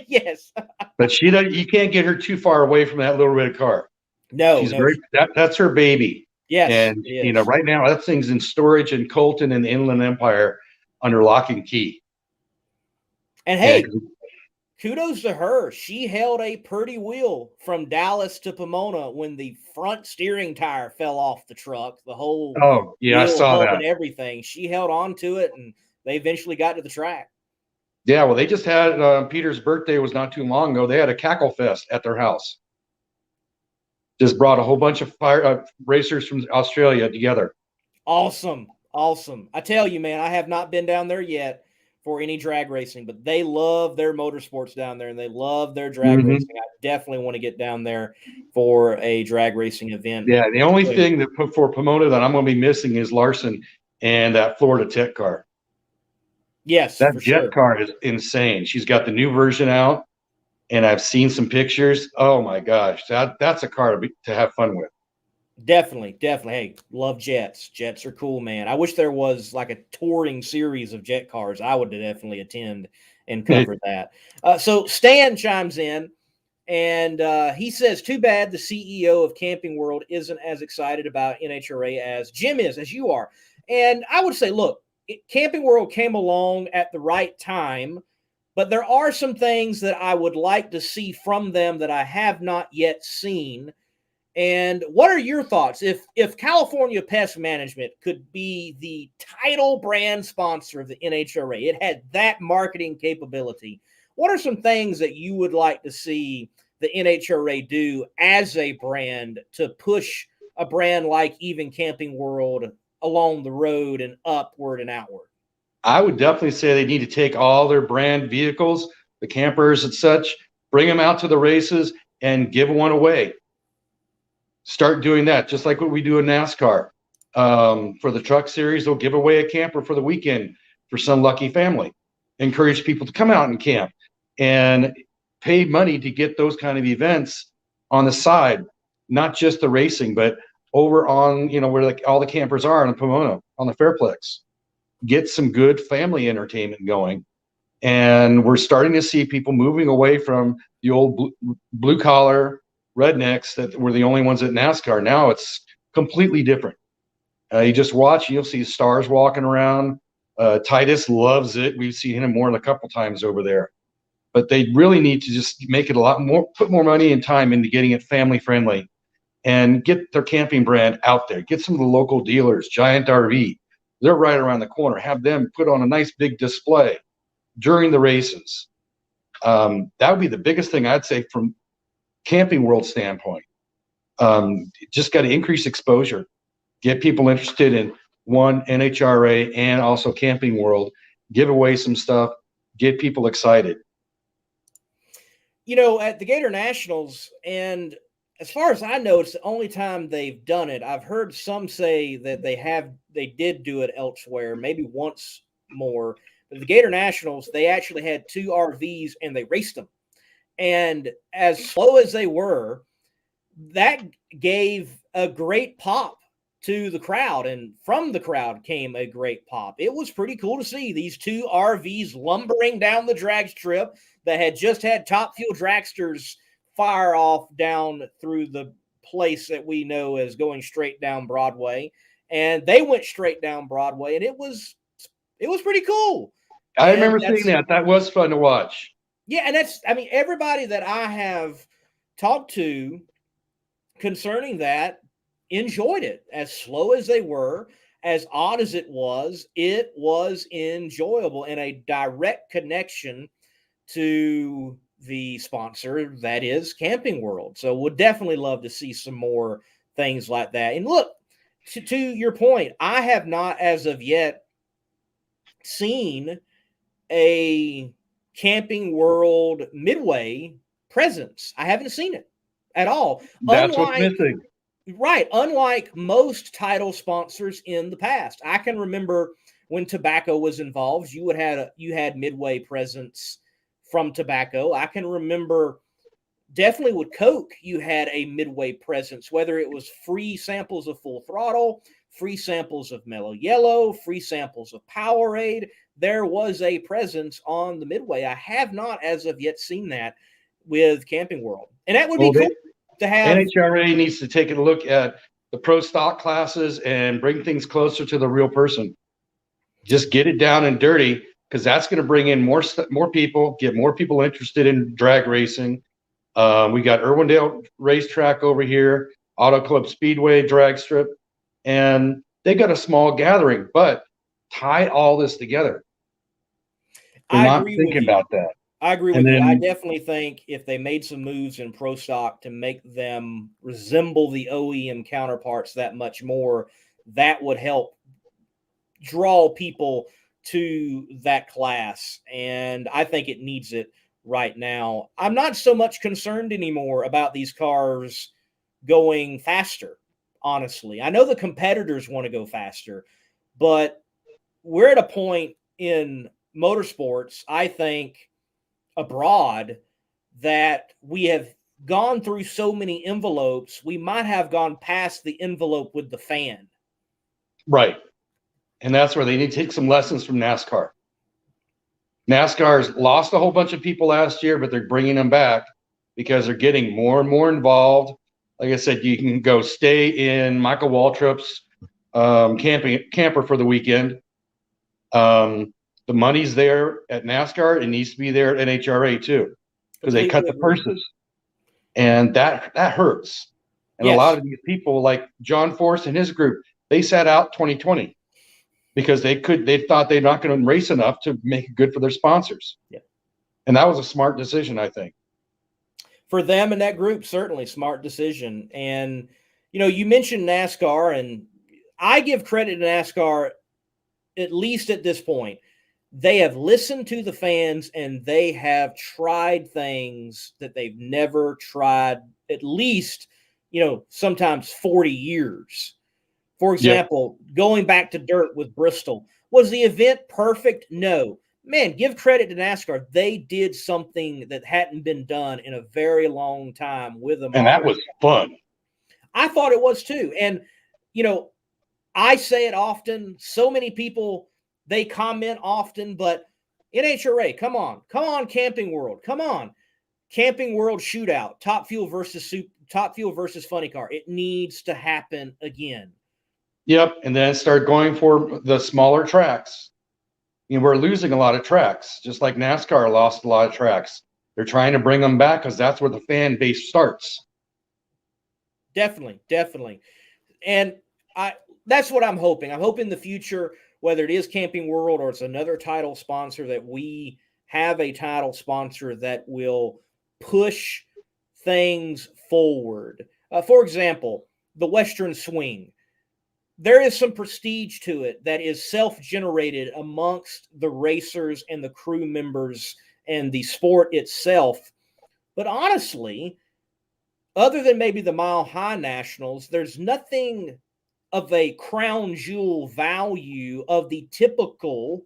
Yes. But you can't get her too far away from that little red car. No. She's that's her baby. Yes. And right now that thing's in storage in Colton and the Inland Empire under lock and key. And hey, kudos to her. She held a pretty wheel from Dallas to Pomona when the front steering tire fell off the truck. The whole I saw that. And everything. She held on to it, and they eventually got to the track. Yeah, well, they just had Peter's birthday was not too long ago. They had a cackle fest at their house. Just brought a whole bunch of racers from Australia together. Awesome. Awesome. I tell you, man, I have not been down there yet for any drag racing, but they love their motorsports down there and they love their drag racing. I definitely want to get down there for a drag racing event. Yeah, the only thing that for Pomona that I'm going to be missing is Larson and that Florida Tech car. Yes, that for Jet sure. car is insane. She's got the new version out, and I've seen some pictures. Oh my gosh, that's a car to have fun with. Definitely. Hey, love jets. Jets are cool, man. I wish there was like a touring series of jet cars. I would definitely attend and cover that. So Stan chimes in and he says, too bad the CEO of Camping World isn't as excited about NHRA as Jim is, as you are. And I would say, look, Camping World came along at the right time, but there are some things that I would like to see from them that I have not yet seen. And what are your thoughts? If California Pest Management could be the title brand sponsor of the NHRA, it had that marketing capability. What are some things that you would like to see the NHRA do as a brand to push a brand like even Camping World along the road and upward and outward? I would definitely say they need to take all their brand vehicles, the campers and such, bring them out to the races and give one away. Start doing that, just like what we do in NASCAR. For the truck series, they'll give away a camper for the weekend for some lucky family. Encourage people to come out and camp and pay money to get those kind of events on the side, not just the racing, but over on, where like all the campers are in Pomona on the Fairplex. Get some good family entertainment going. And we're starting to see people moving away from the old blue collar rednecks that were the only ones at NASCAR. Now it's completely different. You just watch, you'll see stars walking around. Titus loves it. We've seen him more than a couple times over there. But they really need to just make it a lot more, put more money and time into getting it family friendly and get their camping brand out there. Get some of the local dealers, Giant RV. They're right around the corner. Have them put on a nice big display during the races. That would be the biggest thing I'd say from Camping World standpoint. Just got to increase exposure, get people interested in one NHRA and also Camping World, give away some stuff, get people excited. At the Gator Nationals, and as far as I know, it's the only time they've done it. I've heard some say that they did do it elsewhere, maybe once more. But the Gator Nationals, they actually had 2 RVs and they raced them. And as slow as they were, that gave a great pop to the crowd. And from the crowd came a great pop. It was pretty cool to see these 2 RVs lumbering down the drag strip that had just had Top Fuel dragsters fire off down through the place that we know as going straight down Broadway. And they went straight down Broadway, and it was pretty cool. I remember seeing that. That was fun to watch. Yeah, and everybody that I have talked to concerning that enjoyed it. As slow as they were, as odd as it was enjoyable and a direct connection to the sponsor, that is Camping World. So would definitely love to see some more things like that. And look, to your point, I have not as of yet seen a Camping World Midway presence. I haven't seen it at all. That's what's missing. Right. Unlike most title sponsors in the past. I can remember when tobacco was involved, you had Midway presence from tobacco. I can remember definitely with Coke, you had a Midway presence, whether it was free samples of Full Throttle, free samples of Mellow Yellow, free samples of Powerade. There was a presence on the Midway. I have not as of yet seen that with Camping World. And that would be cool to have. NHRA needs to take a look at the pro stock classes and bring things closer to the real person. Just get it down and dirty, because that's going to bring in more people, get more people interested in drag racing. We got Irwindale Racetrack over here, Auto Club Speedway drag strip, and they got a small gathering, but tie all this together. They're not thinking about that. I agree with you. I definitely think if they made some moves in pro stock to make them resemble the OEM counterparts that much more, that would help draw people to that class. And I think it needs it right now. I'm not so much concerned anymore about these cars going faster, honestly. I know the competitors want to go faster, but we're at a point in motorsports, I think, abroad, that we have gone through so many envelopes, we might have gone past the envelope with the fan. Right. And that's where they need to take some lessons from NASCAR. NASCAR's lost a whole bunch of people last year, but they're bringing them back because they're getting more and more involved. Like I said, you can go stay in Michael Waltrip's camper for the weekend. The money's there at NASCAR. It needs to be there at NHRA too, because they cut the purses, and that hurts. And a lot of these people, like John Force and his group, they sat out 2020 because they thought they're not going to race enough to make it good for their sponsors. Yeah. And that was a smart decision, I think. For them and that group, certainly smart decision. And, you mentioned NASCAR, and I give credit to NASCAR, at least at this point. They have listened to the fans, and they have tried things that they've never tried, at least, sometimes 40 years. For example, going back to dirt with Bristol, was the event perfect? No. Man, give credit to NASCAR. They did something that hadn't been done in a very long time with them. And that was fun. I thought it was too. And, I say it often. So many people, they comment often, but NHRA, come on, Camping World, come on. Camping World shootout, Top Fuel versus Funny Car. It needs to happen again. Yep, and then start going for the smaller tracks. We're losing a lot of tracks, just like NASCAR lost a lot of tracks. They're trying to bring them back because that's where the fan base starts. Definitely. And that's what I'm hoping. I'm hoping in the future, whether it is Camping World or it's another title sponsor, that we have a title sponsor that will push things forward. For example, the Western Swing. There is some prestige to it that is self-generated amongst the racers and the crew members and the sport itself. But honestly, other than maybe the Mile High Nationals, there's nothing of a crown jewel value of the typical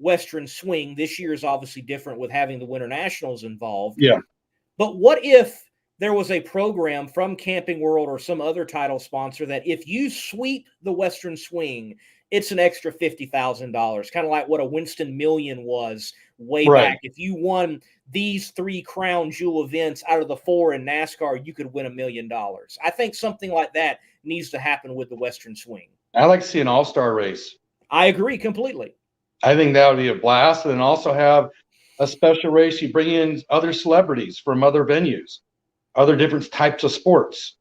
Western Swing. This year is obviously different with having the Winter Nationals involved. Yeah. But what if there was a program from Camping World or some other title sponsor that if you sweep the Western Swing, it's an extra $50,000, kind of like what a Winston Million was way back. If you won these 3 crown jewel events out of the 4 in NASCAR, you could win $1 million. I think something like that needs to happen with the Western Swing. I like to see an all-star race. I agree completely. I think that would be a blast. And then also have a special race. You bring in other celebrities from other venues, other different types of sports,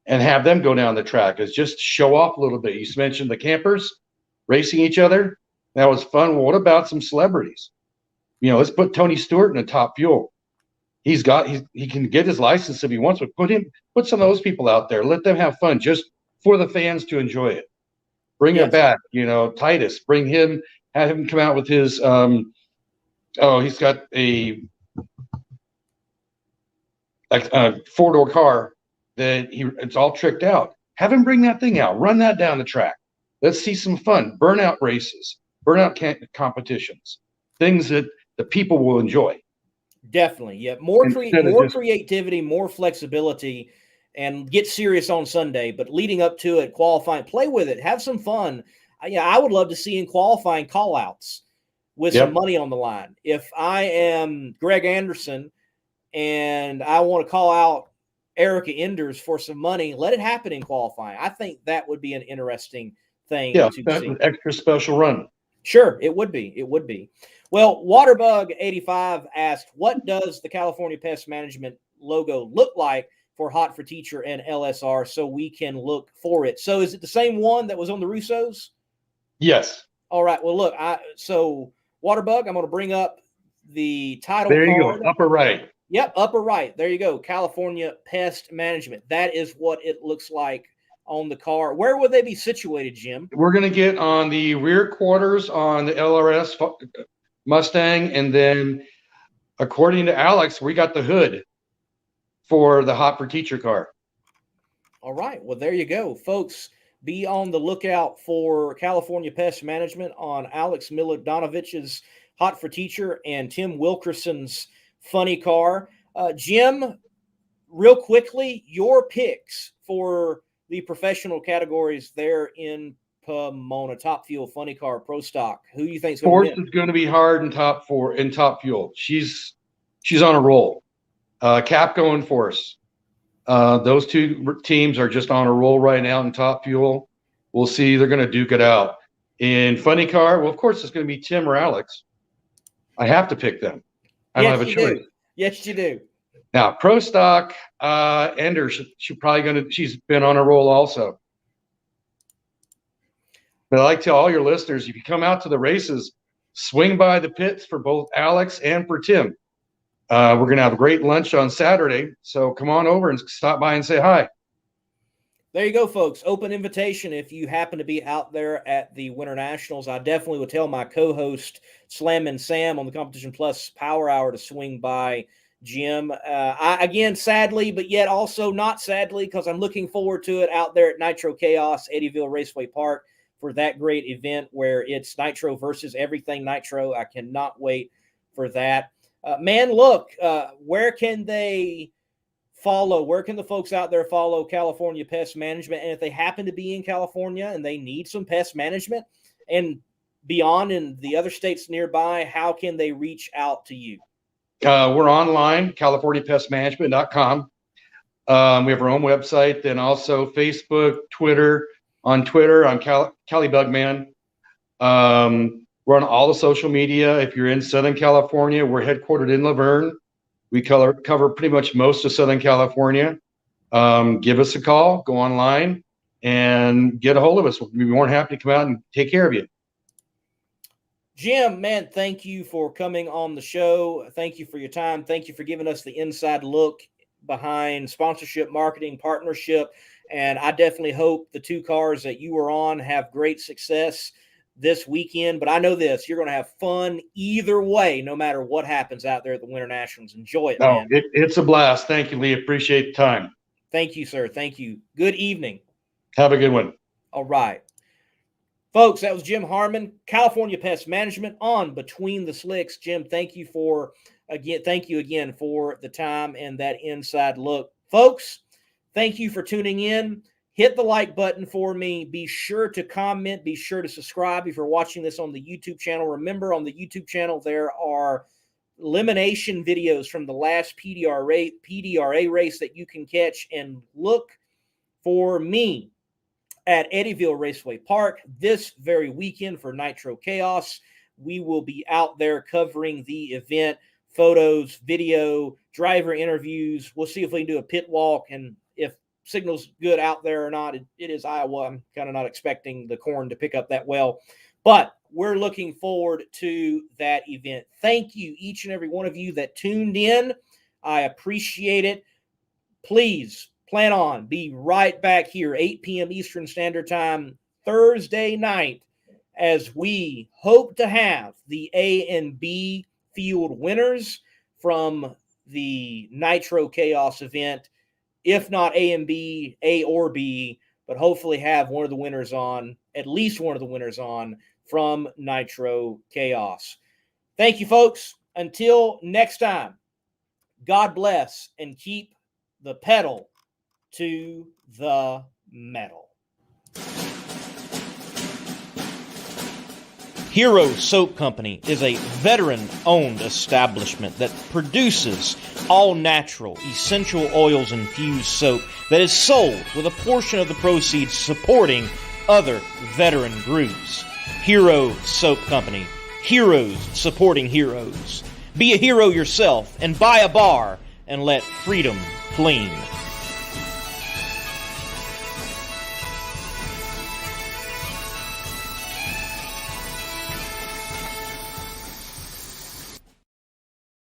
and have them go down the track. It's just show off a little bit. You mentioned the campers racing each other. That was fun. Well, what about some celebrities? Let's put Tony Stewart in the Top Fuel. He can get his license if he wants, but put some of those people out there. Let them have fun just for the fans to enjoy it. Bring it back. Titus, have him come out with his, he's got a 4-door car that it's all tricked out. Have him bring that thing out, run that down the track. Let's see some fun, burnout races, burnout competitions, things that the people will enjoy. Definitely. Yeah. More creativity, more flexibility, and get serious on Sunday, but leading up to it, qualifying, play with it, have some fun. I would love to see in qualifying call-outs with some money on the line. If I am Greg Anderson and I want to call out Erica Enders for some money, let it happen in qualifying. I think that would be an interesting thing to see. An extra special run. Sure, it would be. It would be. Well, Waterbug85 asked, what does the California Pest Management logo look like for Hot for Teacher and LSR so we can look for it? So is it the same one that was on the Russos? Yes. All right. Well, look, so Waterbug, I'm going to bring up the title card. There you go, upper right. Yep, upper right. There you go. California Pest Management. That is what it looks like on the car. Where would they be situated, Jim? We're going to get on the rear quarters on the LRS Mustang, and then according to Alex, we got the hood for the Hot for Teacher car. All right. Well, there you go, folks. Be on the lookout for California Pest Management on Alex Milodanovich's Hot for Teacher and Tim Wilkerson's funny car. Jim, real quickly, your picks for the professional categories there in Pomona. Top Fuel, Funny Car, Pro Stock. Who do you think is going to win? Force is going to be hard in Top Fuel. She's on a roll. Capco and Force. Those two teams are just on a roll right now in Top Fuel. We'll see. They're going to duke it out. In Funny Car, well, of course, it's going to be Tim or Alex. I have to pick them. I don't have a choice. Yes, you do. Now, Pro Stock, Ender, she's been on a roll also. But I'd like to tell all your listeners, if you come out to the races, swing by the pits for both Alex and for Tim. We're going to have a great lunch on Saturday, so come on over and stop by and say hi. There you go, folks. Open invitation if you happen to be out there at the Winter Nationals. I definitely would tell my co-host, Slammin' Sam, on the Competition Plus Power Hour to swing by Jim. Again, sadly, but yet also not sadly, because I'm looking forward to it out there at Nitro Chaos, Eddyville Raceway Park, for that great event where it's Nitro versus everything Nitro. I cannot wait for that. Man, look, where can they follow? Where can the folks out there follow California Pest Management? And if they happen to be in California and they need some pest management and beyond in the other states nearby, how can they reach out to you? We're online, CaliforniaPestManagement.com. We have our own website, then also Facebook, Twitter. On Twitter, I'm Cali Bugman. We're on all the social media. If you're in Southern California, we're headquartered in Laverne. We cover pretty much most of Southern California. Give us a call, go online, and get a hold of us. We'll be more than happy to come out and take care of you. Jim, man, thank you for coming on the show. Thank you for your time. Thank you for giving us the inside look behind sponsorship, marketing, partnership. And I definitely hope the two cars that you were on have great success this weekend. But I know this, you're going to have fun either way, no matter what happens out there at the Winter Nationals. Enjoy it, man. It's a blast. Thank you, Lee. Appreciate the time. Thank you, sir. Thank you. Good evening. Have a good one. All right. Folks, that was Jim Harmon, California Pest Management on Between the Slicks. Jim, thank you again for the time and that inside look. Folks, thank you for tuning in. Hit the like button for me. Be sure to comment. Be sure to subscribe if you're watching this on the YouTube channel. Remember, on the YouTube channel, there are elimination videos from the last PDRA race that you can catch, and look for me at Eddyville Raceway Park this very weekend for Nitro Chaos. We will be out there covering the event, photos, video, driver interviews. We'll see if we can do a pit walk, and if signal's good out there or not. It is Iowa. I'm kind of not expecting the corn to pick up that well, but we're looking forward to that event. Thank you, each and every one of you that tuned in. I appreciate it. Please plan on be right back here, 8 p.m. Eastern Standard Time, Thursday night, as we hope to have the A and B field winners from the Nitro Chaos event. If not A and B, A or B, but hopefully have one of the winners on, at least one of the winners on from Nitro Chaos. Thank you, folks. Until next time, God bless and keep the pedal to the metal. Hero Soap Company is a veteran-owned establishment that produces all-natural, essential oils infused soap that is sold with a portion of the proceeds supporting other veteran groups. Hero Soap Company. Heroes supporting heroes. Be a hero yourself and buy a bar and let freedom clean.